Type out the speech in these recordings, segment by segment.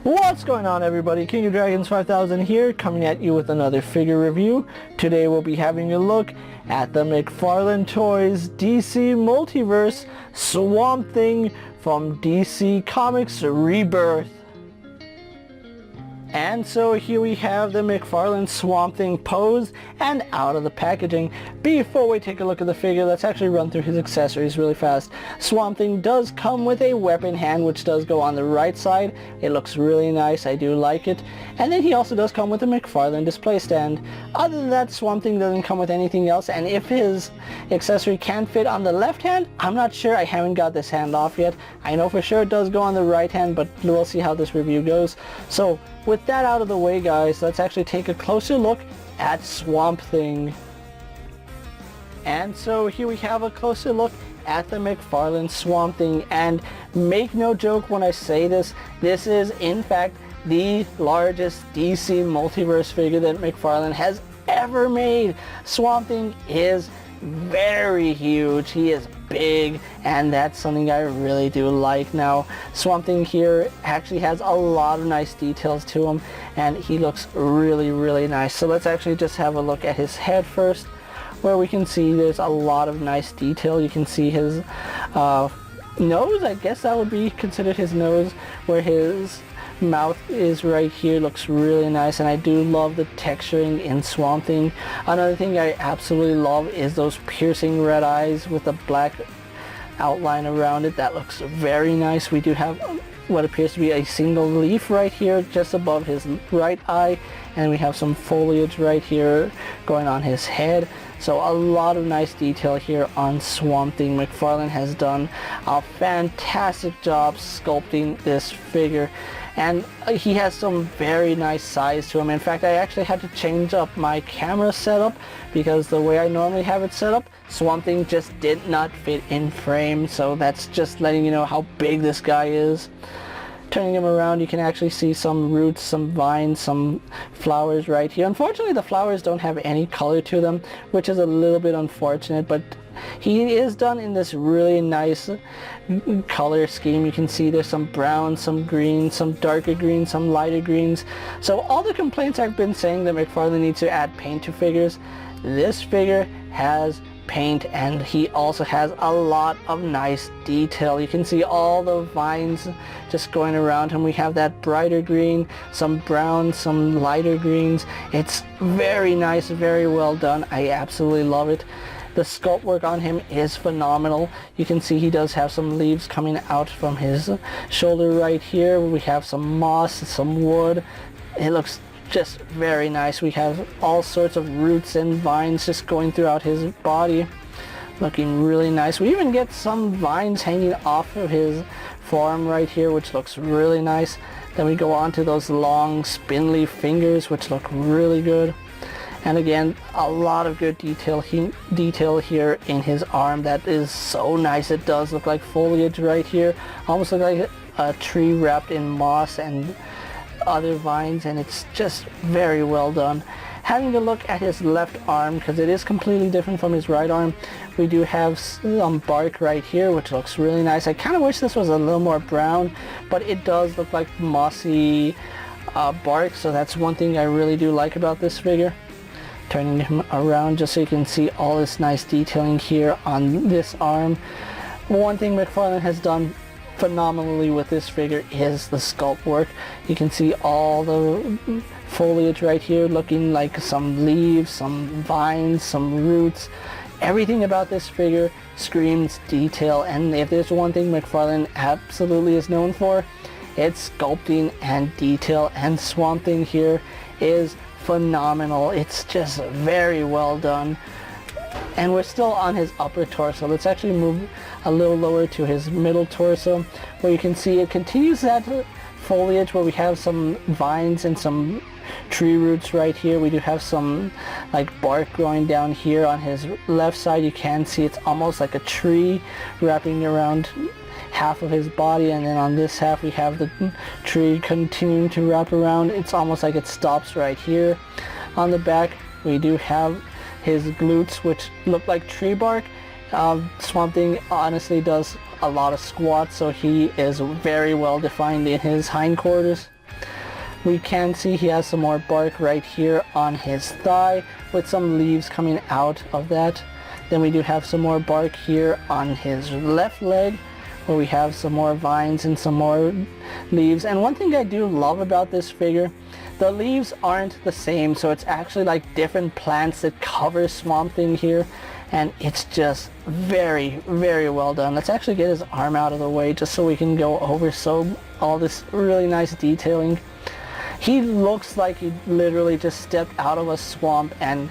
What's going on, everybody? King of Dragons 5000 here, coming at you with another figure review. Today we'll be having a look at the McFarlane Toys DC Multiverse Swamp Thing from DC Comics Rebirth. And so here we have the McFarlane Swamp Thing pose and out of the packaging. Before we take a look at the figure, let's actually run through his accessories really fast. Swamp Thing does come with a weapon hand, which does go on the right side. It looks really nice, I do like it. And then he also does come with a McFarlane display stand. Other than that, Swamp Thing doesn't come with anything else, and if his accessory can fit on the left hand, I'm not sure. I haven't got this hand off yet. I know for sure it does go on the right hand, but we'll see how this review goes. So with that out of the way, guys, let's actually take a closer look at Swamp Thing. And so here we have a closer look at the McFarlane Swamp Thing, and make no joke when I say this, this is in fact the largest DC Multiverse figure that McFarlane has ever made. Swamp Thing is very huge, he is big, and that's something I really do like. Now, Swamp Thing here actually has a lot of nice details to him, and he looks really nice. So let's actually just have a look at his head first, where we can see there's a lot of nice detail. You can see his nose, I guess that would be considered his nose, where his mouth is right here, looks really nice, and I do love the texturing in Swamp Thing. Another thing I absolutely love is those piercing red eyes with the black outline around it. That looks very nice. We do have what appears to be a single leaf right here just above his right eye, and we have some foliage right here going on his head. So a lot of nice detail here on Swamp Thing. McFarlane has done a fantastic job sculpting this figure, and he has some very nice size to him. In fact, I actually had to change up my camera setup because the way I normally have it set up, Swamp Thing just did not fit in frame. So that's just letting you know how big this guy is. Turning him around, you can actually see some roots, some vines, some flowers right here. Unfortunately, the flowers don't have any color to them, which is a little bit unfortunate, but he is done in this really nice color scheme. You can see there's some brown, some green, some darker green, some lighter greens. So all the complaints I've been saying that McFarlane needs to add paint to figures, this figure has paint, and he also has a lot of nice detail. You can see all the vines just going around him. We have that brighter green, some brown, some lighter greens. It's very nice, very well done. I absolutely love it. The sculpt work on him is phenomenal. You can see he does have some leaves coming out from his shoulder right here. We have some moss, some wood. It looks just very nice. We have all sorts of roots and vines just going throughout his body, looking really nice. We even get some vines hanging off of his forearm right here, which looks really nice. Then we go on to those long spindly fingers, which look really good. And again, a lot of good detail here in his arm. That is so nice. It does look like foliage right here, almost look like a tree wrapped in moss and other vines, and it's just very well done. Having a look at his left arm, because it is completely different from his right arm, we do have some bark right here, which looks really nice. I kind of wish this was a little more brown, but it does look like mossy bark, so that's one thing I really do like about this figure. Turning him around just so you can see all this nice detailing here on this arm. One thing McFarlane has done phenomenally with this figure is the sculpt work. You can see all the foliage right here looking like some leaves, some vines, some roots. Everything about this figure screams detail, and if there's one thing McFarlane absolutely is known for, it's sculpting and detail, and Swamp Thing here is phenomenal. It's just very well done. And we're still on his upper torso. Let's actually move a little lower to his middle torso, where you can see it continues that foliage, where we have some vines and some tree roots right here. We do have some like bark growing down here on his left side. You can see it's almost like a tree wrapping around half of his body, and then on this half we have the tree continuing to wrap around. It's almost like it stops right here. On the back we do have his glutes, which look like tree bark. Swamp Thing honestly does a lot of squats, so he is very well defined in his hindquarters. We can see he has some more bark right here on his thigh with some leaves coming out of that. Then we do have some more bark here on his left leg where we have some more vines and some more leaves. And one thing I do love about this figure, the leaves aren't the same, so it's actually like different plants that cover Swamp Thing here, and it's just very, very well done. Let's actually get his arm out of the way just so we can go over all this really nice detailing. He looks like he literally just stepped out of a swamp, and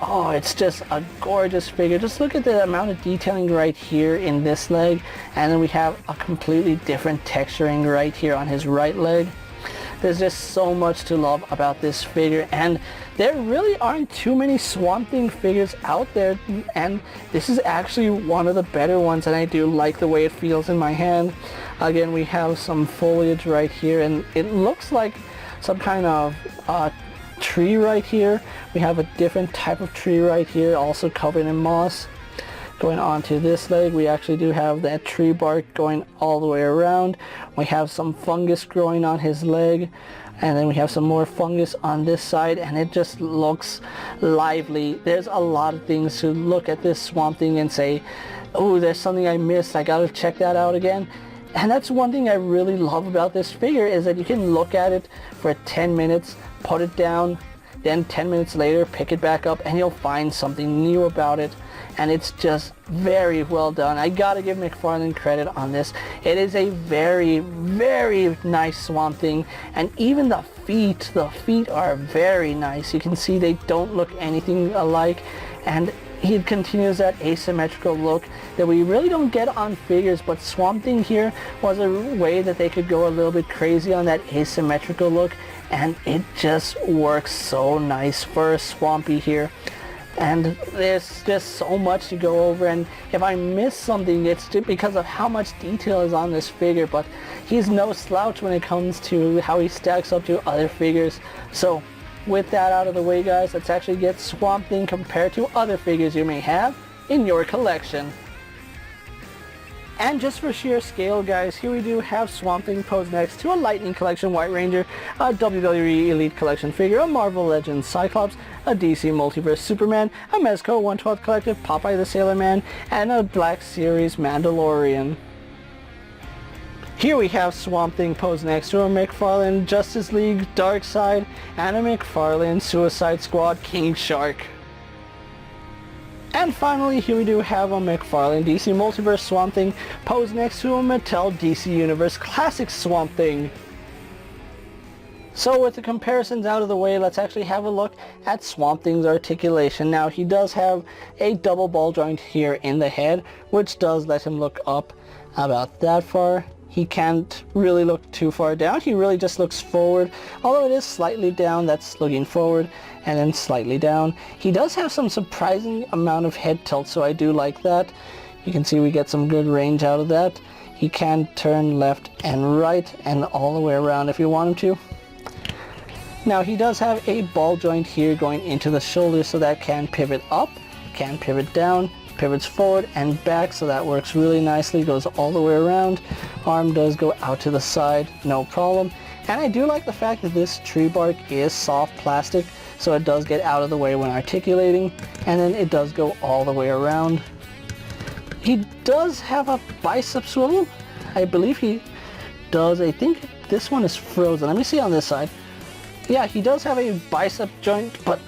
oh, it's just a gorgeous figure. Just look at the amount of detailing right here in this leg, and then we have a completely different texturing right here on his right leg. There's just so much to love about this figure, and there really aren't too many Swamp Thing figures out there, and this is actually one of the better ones, and I do like the way it feels in my hand. Again, we have some foliage right here, and it looks like some kind of tree right here. We have a different type of tree right here, also covered in moss. Going on to this leg, we actually do have that tree bark going all the way around. We have some fungus growing on his leg, and then we have some more fungus on this side, and it just looks lively. There's a lot of things to look at this Swamp Thing and say, oh, there's something I missed, I gotta check that out again. And that's one thing I really love about this figure, is that you can look at it for 10 minutes, put it down, then 10 minutes later pick it back up, and you'll find something new about it. And it's just very well done. I gotta give McFarlane credit on this. It is a very, very nice Swamp Thing, and even the feet are very nice. You can see they don't look anything alike, and he continues that asymmetrical look that we really don't get on figures, but Swamp Thing here was a way that they could go a little bit crazy on that asymmetrical look, and it just works so nice for a Swampy here. And there's just so much to go over, and if I miss something, it's just because of how much detail is on this figure, but he's no slouch when it comes to how he stacks up to other figures. So with that out of the way, guys, let's actually get Swamp Thing compared to other figures you may have in your collection. And just for sheer scale, guys, here we do have Swamp Thing posed next to a Lightning Collection White Ranger, a WWE Elite Collection figure, a Marvel Legends Cyclops, a DC Multiverse Superman, a Mezco 112th Collective Popeye the Sailor Man, and a Black Series Mandalorian. Here we have Swamp Thing posed next to a McFarlane Justice League Darkseid and a McFarlane Suicide Squad King Shark. And finally, here we do have a McFarlane DC Multiverse Swamp Thing posed next to a Mattel DC Universe Classic Swamp Thing. So with the comparisons out of the way, let's actually have a look at Swamp Thing's articulation. Now, he does have a double ball joint here in the head, which does let him look up about that far. He can't really look too far down. He really just looks forward, although it is slightly down, that's looking forward, and then slightly down. He does have some surprising amount of head tilt, so I do like that. You can see we get some good range out of that. He can turn left and right and all the way around if you want him to. Now, he does have a ball joint here going into the shoulder, so that can pivot up, can pivot down, pivots forward and back, so that works really nicely, goes all the way around. Arm does go out to the side, no problem. And I do like the fact that this tree bark is soft plastic, so it does get out of the way when articulating, and then it does go all the way around. He does have a bicep swivel. I believe he does. I think this one is frozen. Let me see on this side. Yeah, he does have a bicep joint, but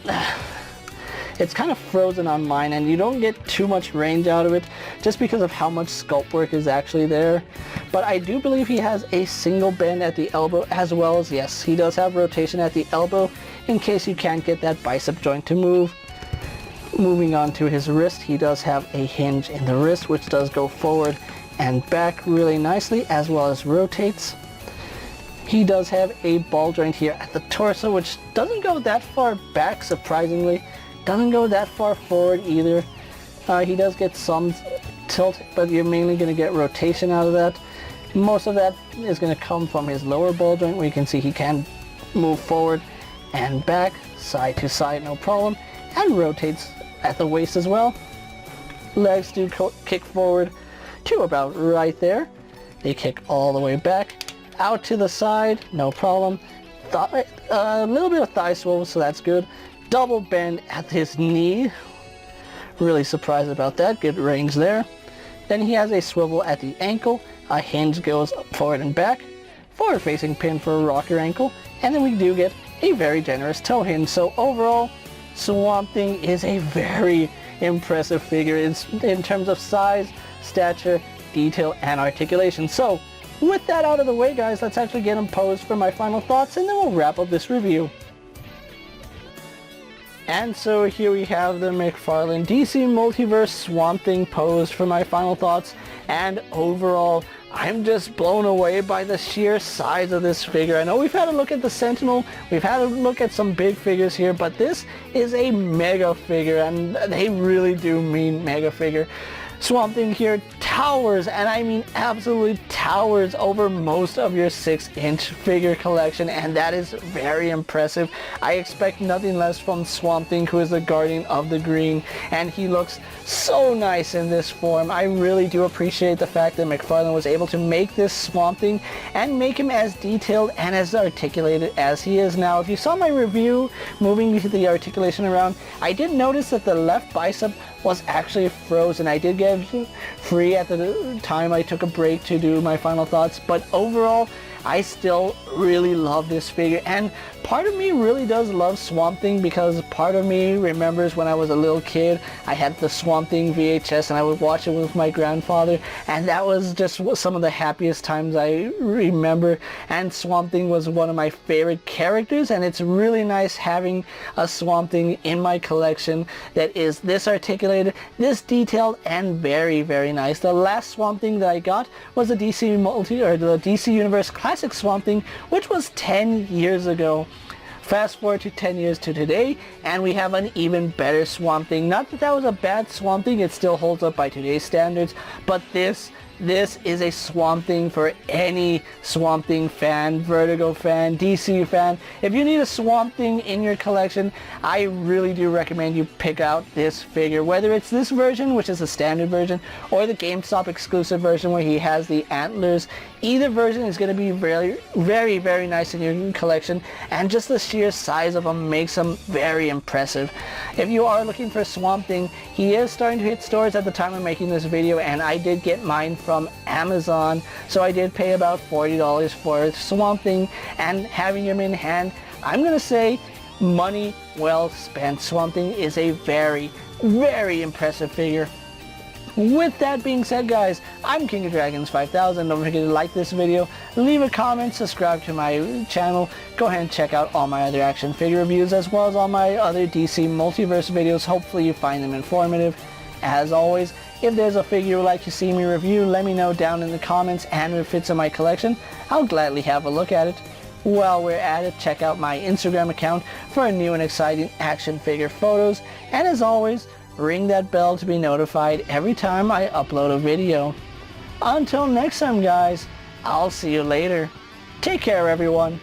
it's kind of frozen on mine, and you don't get too much range out of it just because of how much sculpt work is actually there. But I do believe he has a single bend at the elbow, as well as, yes, he does have rotation at the elbow in case you can't get that bicep joint to move. Moving on to his wrist, he does have a hinge in the wrist, which does go forward and back really nicely, as well as rotates. He does have a ball joint here at the torso, which doesn't go that far back, surprisingly. Doesn't go that far forward either. He does get some tilt, but you're mainly going to get rotation out of that. Most of that is going to come from his lower ball joint, where you can see he can move forward and back, side to side, no problem, and rotates at the waist as well. Legs do kick forward to about right there. They kick all the way back, out to the side, no problem. a little bit of thigh swivel, so that's good. Double bend at his knee. Really surprised about that. Good range there. Then he has a swivel at the ankle. A hinge goes forward and back. Forward facing pin for a rocker ankle. And then we do get a very generous toe hinge. So overall, Swamp Thing is a very impressive figure in terms of size, stature, detail, and articulation. So with that out of the way, guys, let's actually get him posed for my final thoughts, and then we'll wrap up this review. And so here we have the McFarlane DC Multiverse Swamp Thing posed for my final thoughts, and overall I'm just blown away by the sheer size of this figure. I know we've had a look at the Sentinel, we've had a look at some big figures here, but this is a mega figure, and they really do mean mega figure. Swamp Thing here towers, and I mean absolutely towers over most of your 6-inch figure collection, and that is very impressive. I expect nothing less from Swamp Thing, who is the guardian of the green, and he looks so nice in this form. I really do appreciate the fact that McFarlane was able to make this Swamp Thing and make him as detailed and as articulated as he is now. If you saw my review moving the articulation around, I did notice that the left bicep was actually frozen. I did get free at the time I took a break to do my final thoughts, but overall I still really love this figure, and part of me really does love Swamp Thing because part of me remembers when I was a little kid, I had the Swamp Thing VHS and I would watch it with my grandfather, and that was just some of the happiest times I remember, and Swamp Thing was one of my favorite characters, and it's really nice having a Swamp Thing in my collection that is this articulated, this detailed, and very, very nice. The last Swamp Thing that I got was the DC Universe Classic Swamp Thing, which was 10 years ago. Fast forward to 10 years to today, and we have an even better Swamp Thing. Not that that was a bad Swamp Thing, it still holds up by today's standards, but this is a Swamp Thing for any Swamp Thing fan, Vertigo fan, DC fan. If you need a Swamp Thing in your collection, I really do recommend you pick out this figure. Whether it's this version, which is the standard version, or the GameStop exclusive version where he has the antlers, either version is going to be very, very, very nice in your collection, and just the sheer size of him makes him very impressive. If you are looking for a Swamp Thing, he is starting to hit stores at the time of making this video, and I did get mine from Amazon, so I did pay about $40 for Swamp Thing, and having him in hand, I'm gonna say money well spent. Swamp Thing is a very, very impressive figure. With that being said, guys, I'm KingofDragons 5000. Don't forget to like this video, leave a comment, subscribe to my channel. Go ahead and check out all my other action figure reviews as well as all my other DC Multiverse videos. Hopefully you find them informative. As always, if there's a figure you'd like to see me review, let me know down in the comments, and if it fits in my collection, I'll gladly have a look at it. While we're at it, check out my Instagram account for new and exciting action figure photos, and as always, ring that bell to be notified every time I upload a video. Until next time, guys, I'll see you later. Take care, everyone.